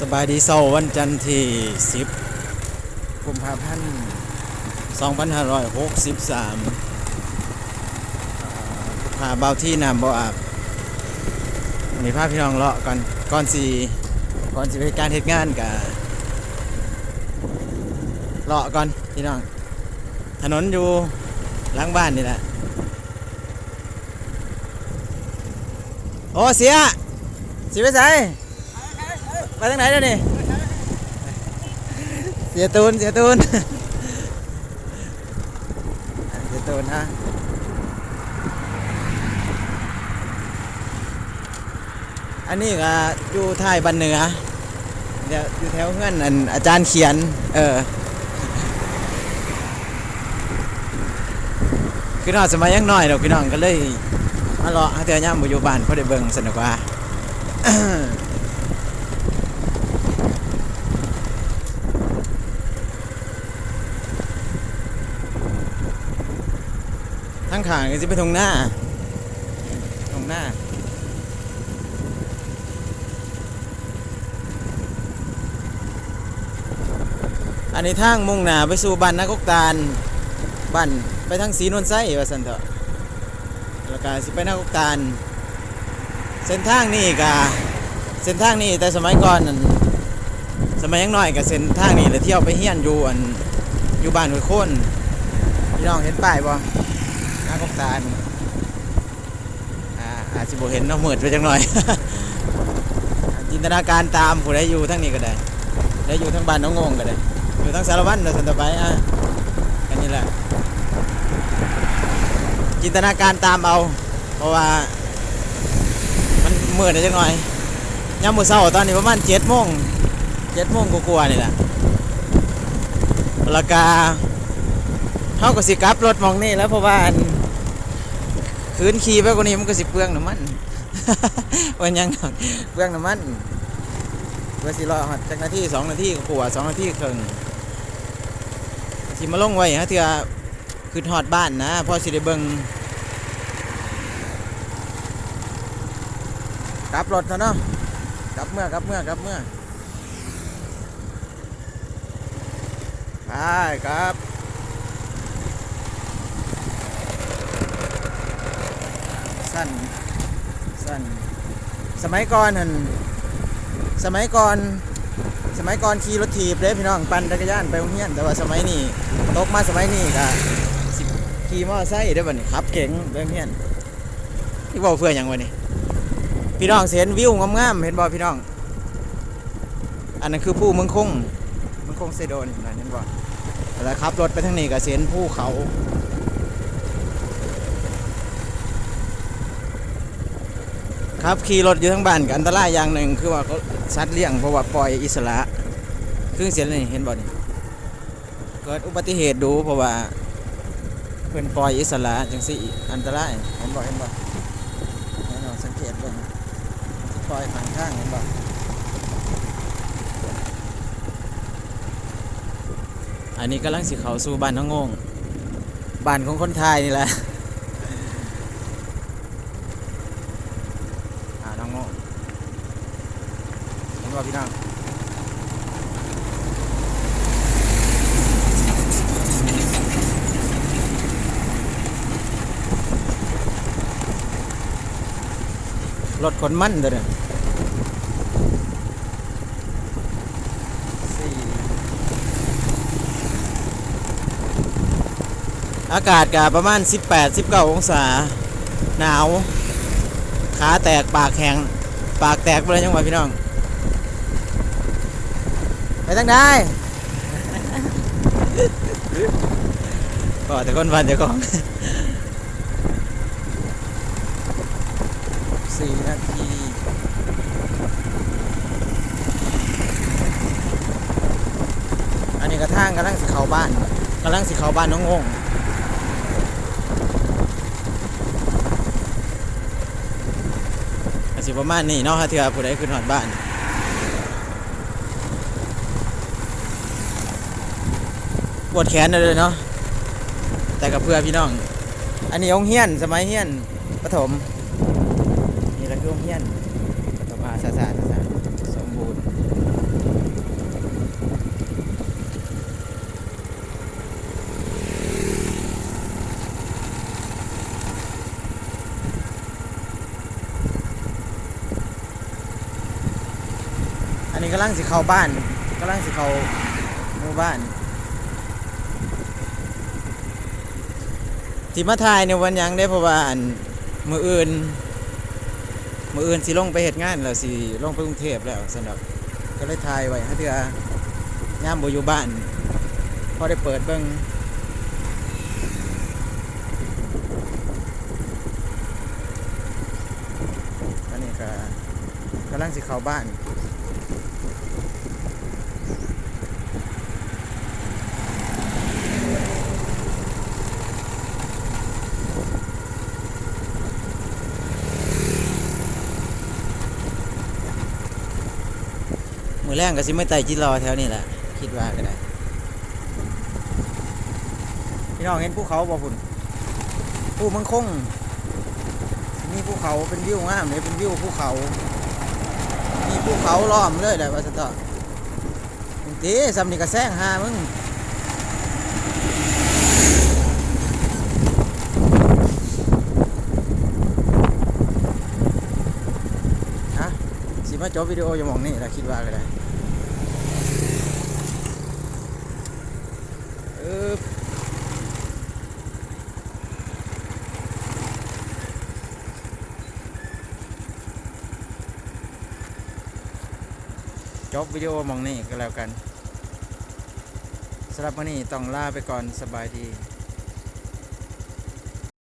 สบายดีเสาร์วันจันทร์ที่10กุมภาพันธ์2563พาเบาที่น้ำบ่อาบนี่พาพี่น้องเลาะก่อนสิไปการเฮ็ดงานกะเลาะก่อนพี่น้องถนนอยู่หลังบ้านนี่แหละโอ้เสียไปไหนไปทางไหนเดี๋ยวนี้เสียตูนฮะอันนี้ก็อยู่ท้ายบ้านเหนือเดี๋ยวอยู่แถวเงื่อนอาจารย์เขียนคือน้องสมัยยังน้อยดอกพี่น้องก็เลยมาเลาะหาเตือนย่ำอยู่บ้านเพราะได้เบิ่งสนุกว่า ทั้งขางก็จะไปทงหน้าอันนี้ทางมุ่งหน้าไปสู่บ้านนักกตาลบ้านไปทางศรีนวลไส้ว่าซั่นเถอะแล้วก็สิไปนักกตาลเส้นทางนี้แต่สมัยก่อนนั่นสมัยยังน้อยก็เส้นทางนี้เลยเที่ยวไปเฮียนอยู่บ้านห้วยโค่นพี่น้องเห็นป้ายบ่นักกตาลอาจจะบ่เห็นเนาะมืดไปจังหน่อย จินตนาการตามผู้ใดอยู่ทั้งนี้ก็ได้อยู่ทั้งบ้านน้องงงก็ได้อยู่ทั้งสารวัตรเนาะสันตะไปอันนี้แหละจินตนาการตามเอาเพราะว่ามันมืดไปจังหน่อยยามมื้อเช้าตอนนี้ประมาณ7:00 นกว่าๆนี่แหละแล้วก็เฮาก็สิกลับรถมองนี่แล้วเพราะว่าคืนขี่ไปกว่านี้มันก็สิเปลืองน้ำมัน วันยังเปลืองน้ำมันเพื่อสิรอจักนาที2 นาทีกว่า2 นาทีครึ่งที่มาลงไว้ฮะเถื่อคือทอดบ้านนะพอสิได้เบิ่งกลับรถเนาะกลับเมื่อไปครับสั้นสมัยก่อนขี่รถถีบเด้พี่น้องปั่นจักรยานไปโรงเรียนแต่ว่าสมัยนี้ตกมาสมัยนี้ก็ขี่มอเตอร์ไซค์ได้บัดนี้ขับเก๋งไปโรงเรียนที่บอกเพื่ออย่างวะนี่พี่น้องเห็นวิวงามๆเห็นบ่พี่น้องอันนั้นคือภูเมืองคงเซโดนนั่นเห็นบ่แล้วขับรถไปทางนี้ก็เห็นภูเขาครับขี่รถอยู่ทั้งบ้านก็อันตรายอย่างหนึ่งคือว่าเขาสัตว์เลี้ยงเพราะว่าปล่อยอิสระคือเสียนี่เห็นบ่นี่เกิดอุบัติเหตุดูเพราะว่าเพิ่นปล่อยอิสระจังซี่อันตรายเห็นบ่ให้เราสังเกตเบิ่งปล่อยข้างทางเห็นบ่อันนี้กำลังสิเข้าสู่บ้านน้องงงบ้านของคนไทยนี่แหละพี่น้องรถขนมันเด้ออากาศก็ประมาณ18-19 องศาหนาวขาแตกปากแข็งปากแตกไปเลยจังหวะพี่น้องไปทางใด ก็แต่คนวันเจ้าของ 4 นาทีอันนี้กระทั่งกำลังสิเข้าบ้านน้องงงอาจจะประมาณนี้เนาะถ้าเธอผู้ใดขึ้นหอดบ้านปวดแขนเลยเนาะแต่กับเพื่อพี่น้องอันนี้องเฮียนสมัยเฮียนประถมนี่แหละคือองเฮียนประถมศาสตร์สมบูรณ์ นี้กำลังสิเข้าบ้านกำลังสิเข้าหมู่บ้านที่มาถ่ายในวันหยังได้เพราะว่าอันมื้ออื่นสิลงไปเฮ็ดงานแล้วสิลงไปกรุงเทพแล้วสำหรับก็เลยถ่ายไว้ให้เทื่อยามบ่อยู่บ้านพอได้เปิดเบิ่งอันนี้ก็กำลังสิเข้าบ้านมื้อแรงก็สิไม่ไต่จิรอแถวนี้แหละคิดว่าก็ได้พี่น้องเห็นภูเขาบ่พุ่นภูมังคงมีภูเขาเป็นวิวงามเลยเป็นวิวภูเขามีภูเขาล้อมเลยแหละว่าซั่นเถาะเด้ซ้ำนี่ก็แซงหามึงฮะสิมาจบวิดีโออยู่หม่องนี้ล่ะคิดว่าก็ได้จบวิดีโอหม่องนี้ก็แล้วกันสำหรับวันนี้ต้องลาไปก่อนสบายดี